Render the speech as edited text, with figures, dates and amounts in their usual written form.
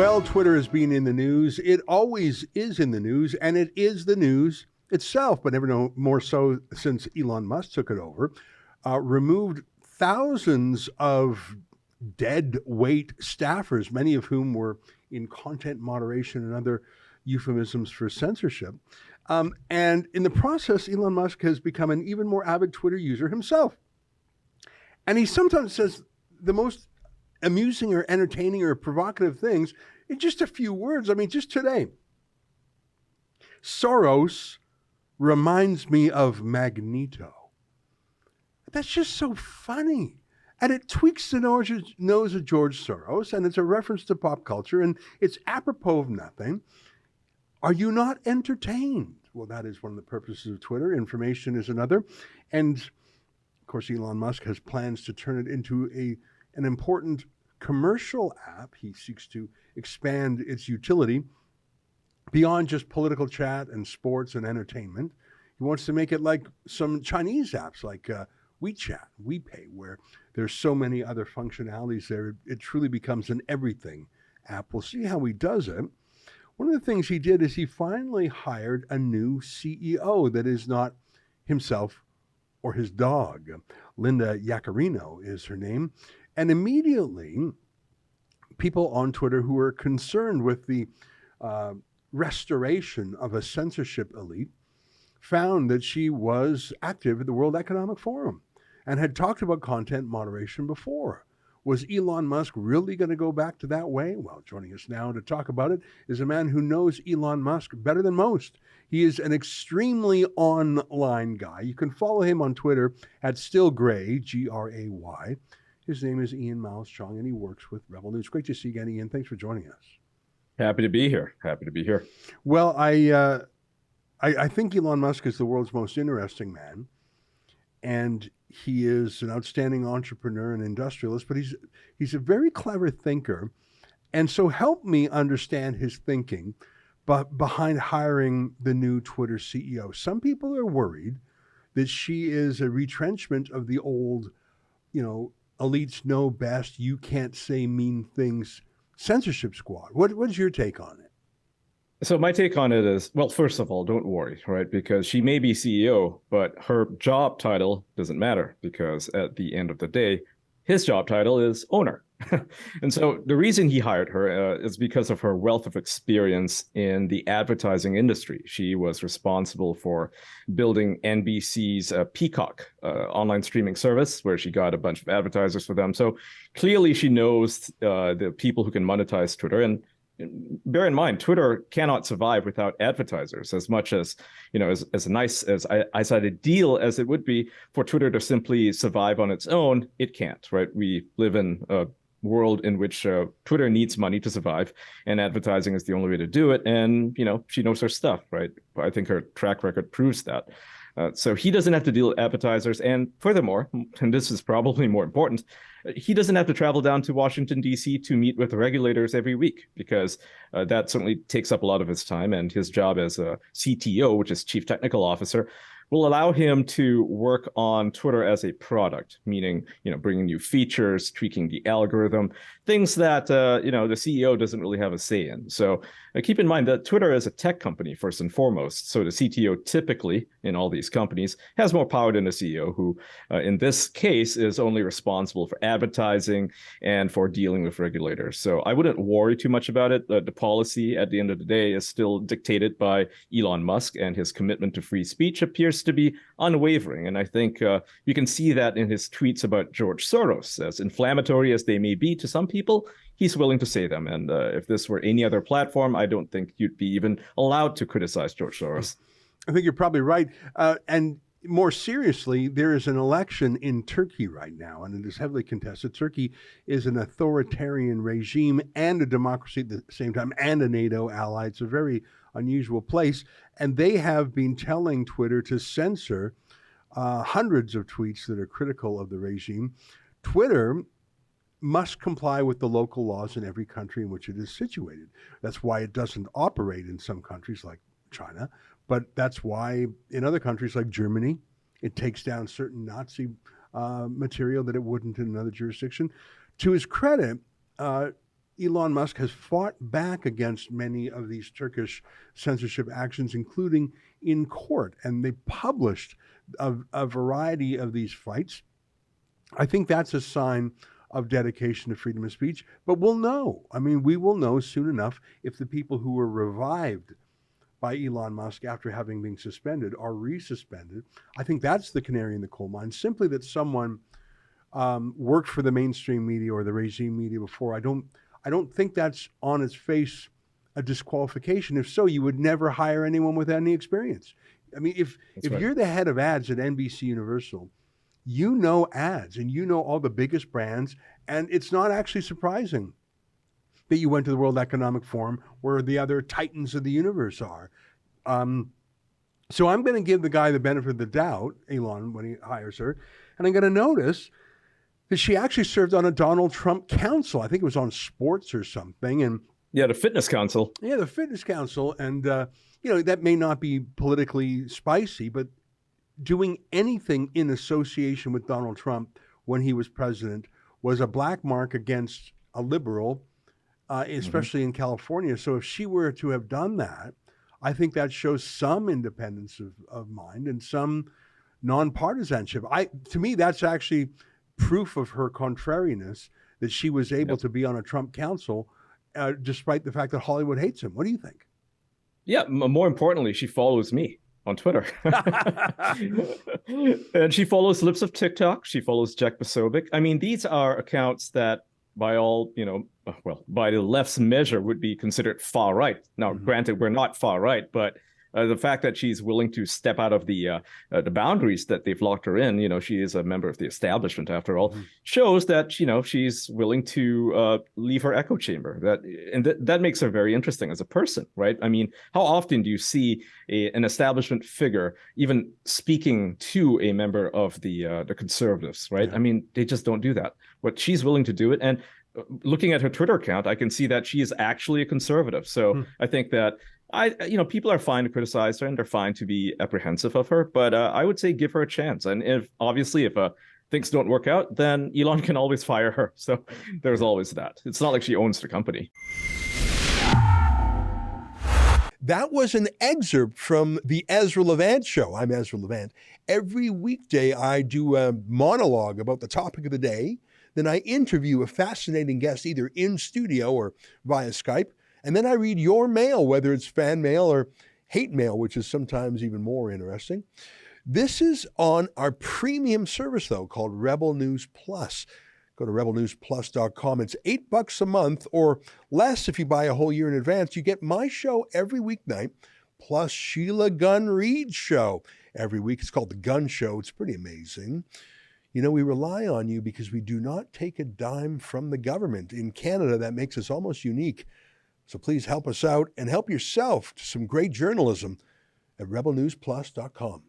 Well, Twitter has been in the news. It always is in the news, and it is the news itself, but never more so since Elon Musk took it over. Removed thousands of dead weight staffers, many of whom were in content moderation and other euphemisms for censorship. And in the process, Elon Musk has become an even more avid Twitter user himself. And he sometimes says the most amusing or entertaining or provocative things in just a few words. I mean, just today, Soros reminds me of Magneto. That's just so funny. And it tweaks the nose of George Soros, and it's a reference to pop culture, and it's apropos of nothing. Are you not entertained? Well, that is one of the purposes of Twitter. Information is another. And, of course, Elon Musk has plans to turn it into an important commercial app. He seeks to expand its utility beyond just political chat and sports and entertainment. He wants to make it like some Chinese apps like WeChat, WePay, where there's so many other functionalities there. It truly becomes an everything app. We'll see how he does it. One of the things he did is he finally hired a new CEO that is not himself or his dog. Linda Yaccarino is her name. And immediately, people on Twitter who are concerned with the restoration of a censorship elite found that she was active at the World Economic Forum and had talked about content moderation before. Was Elon Musk really going to go back to that way? Well, joining us now to talk about it is a man who knows Elon Musk better than most. He is an extremely online guy. You can follow him on Twitter at stillgray, Gray. His name is Miles Cheong, and he works with Rebel News. Great to see you again, Ian. Thanks for joining us. Happy to be here. Well, I think Elon Musk is the world's most interesting man, and he is an outstanding entrepreneur and industrialist, but he's a very clever thinker. And so help me understand his thinking behind hiring the new Twitter CEO. Some people are worried that she is a retrenchment of the old, elites know best, you can't say mean things, censorship squad. What's your take on it? So my take on it is, well, first of all, don't worry, right? Because she may be CEO, but her job title doesn't matter, because at the end of the day, his job title is owner. And so the reason he hired her is because of her wealth of experience in the advertising industry. She was responsible for building NBC's Peacock online streaming service, where she got a bunch of advertisers for them. So clearly she knows the people who can monetize Twitter. And bear in mind, Twitter cannot survive without advertisers. As much as, as nice as ideal as it would be for Twitter to simply survive on its own, it can't, right? We live in a world in which Twitter needs money to survive, and advertising is the only way to do it. And, she knows her stuff, right? I think her track record proves that. So he doesn't have to deal with advertisers. And furthermore, and this is probably more important, he doesn't have to travel down to Washington, D.C. to meet with the regulators every week, because that certainly takes up a lot of his time. And his job as a CTO, which is Chief Technical Officer, will allow him to work on Twitter as a product, meaning, bringing new features, tweaking the algorithm, things that, the CEO doesn't really have a say in. So keep in mind that Twitter is a tech company first and foremost. So the CTO typically in all these companies has more power than the CEO, who in this case is only responsible for advertising and for dealing with regulators. So I wouldn't worry too much about it. The policy at the end of the day is still dictated by Elon Musk, and his commitment to free speech appears to be unwavering. And I think you can see that in his tweets about George Soros. As inflammatory as they may be to some people, he's willing to say them. And if this were any other platform, I don't think you'd be even allowed to criticize George Soros. I think you're probably right. And more seriously, there is an election in Turkey right now, and it is heavily contested. Turkey is an authoritarian regime and a democracy at the same time, and a NATO ally. It's a very unusual place. And they have been telling Twitter to censor hundreds of tweets that are critical of the regime. Twitter must comply with the local laws in every country in which it is situated. That's why it doesn't operate in some countries like China, but that's why in other countries like Germany, it takes down certain Nazi material that it wouldn't in another jurisdiction. To his credit, Elon Musk has fought back against many of these Turkish censorship actions, including in court, and they published a variety of these fights. I think that's a sign of dedication to freedom of speech, but we'll know. I mean, we will know soon enough if the people who were revived by Elon Musk after having been suspended are resuspended. I think that's the canary in the coal mine. Simply that someone worked for the mainstream media or the regime media before, I don't think that's on its face a disqualification. If so, you would never hire anyone with any experience. I mean, if right. you're the head of ads at NBC Universal, you know ads and you know all the biggest brands, and it's not actually surprising that you went to the World Economic Forum where the other titans of the universe are. So I'm going to give the guy the benefit of the doubt, Elon, when he hires her, and I'm going to notice that she actually served on a Donald Trump council. I think it was on sports or something. And yeah, the fitness council. Yeah, the fitness council. And, that may not be politically spicy, but doing anything in association with Donald Trump when he was president was a black mark against a liberal, especially in California. So if she were to have done that, I think that shows some independence of mind and some nonpartisanship. To me, that's actually proof of her contrariness, that she was able to be on a Trump council despite the fact that Hollywood hates him. What do you think? Yeah, more importantly, she follows me on Twitter. And she follows Lips of TikTok. She follows Jack Posobiec. I mean, these are accounts that by all, by the left's measure would be considered far right. Now, granted, we're not far right, but the fact that she's willing to step out of the boundaries that they've locked her in, she is a member of the establishment after all, shows that, she's willing to leave her echo chamber. That makes her very interesting as a person, right? I mean, how often do you see an establishment figure even speaking to a member of the conservatives, right? Yeah. I mean, they just don't do that. But she's willing to do it. And looking at her Twitter account, I can see that she is actually a conservative. So I think that people are fine to criticize her and they're fine to be apprehensive of her, but I would say give her a chance. And if things don't work out, then Elon can always fire her. So there's always that. It's not like she owns the company. That was an excerpt from the Ezra Levant show. I'm Ezra Levant. Every weekday, I do a monologue about the topic of the day. Then I interview a fascinating guest either in studio or via Skype. And then I read your mail, whether it's fan mail or hate mail, which is sometimes even more interesting. This is on our premium service, though, called Rebel News Plus. Go to rebelnewsplus.com. It's $8 a month or less if you buy a whole year in advance. You get my show every weeknight, plus Sheila Gunn Reid's show every week. It's called The Gun Show. It's pretty amazing. We rely on you because we do not take a dime from the government. In Canada, that makes us almost unique. So please help us out and help yourself to some great journalism at rebelnewsplus.com.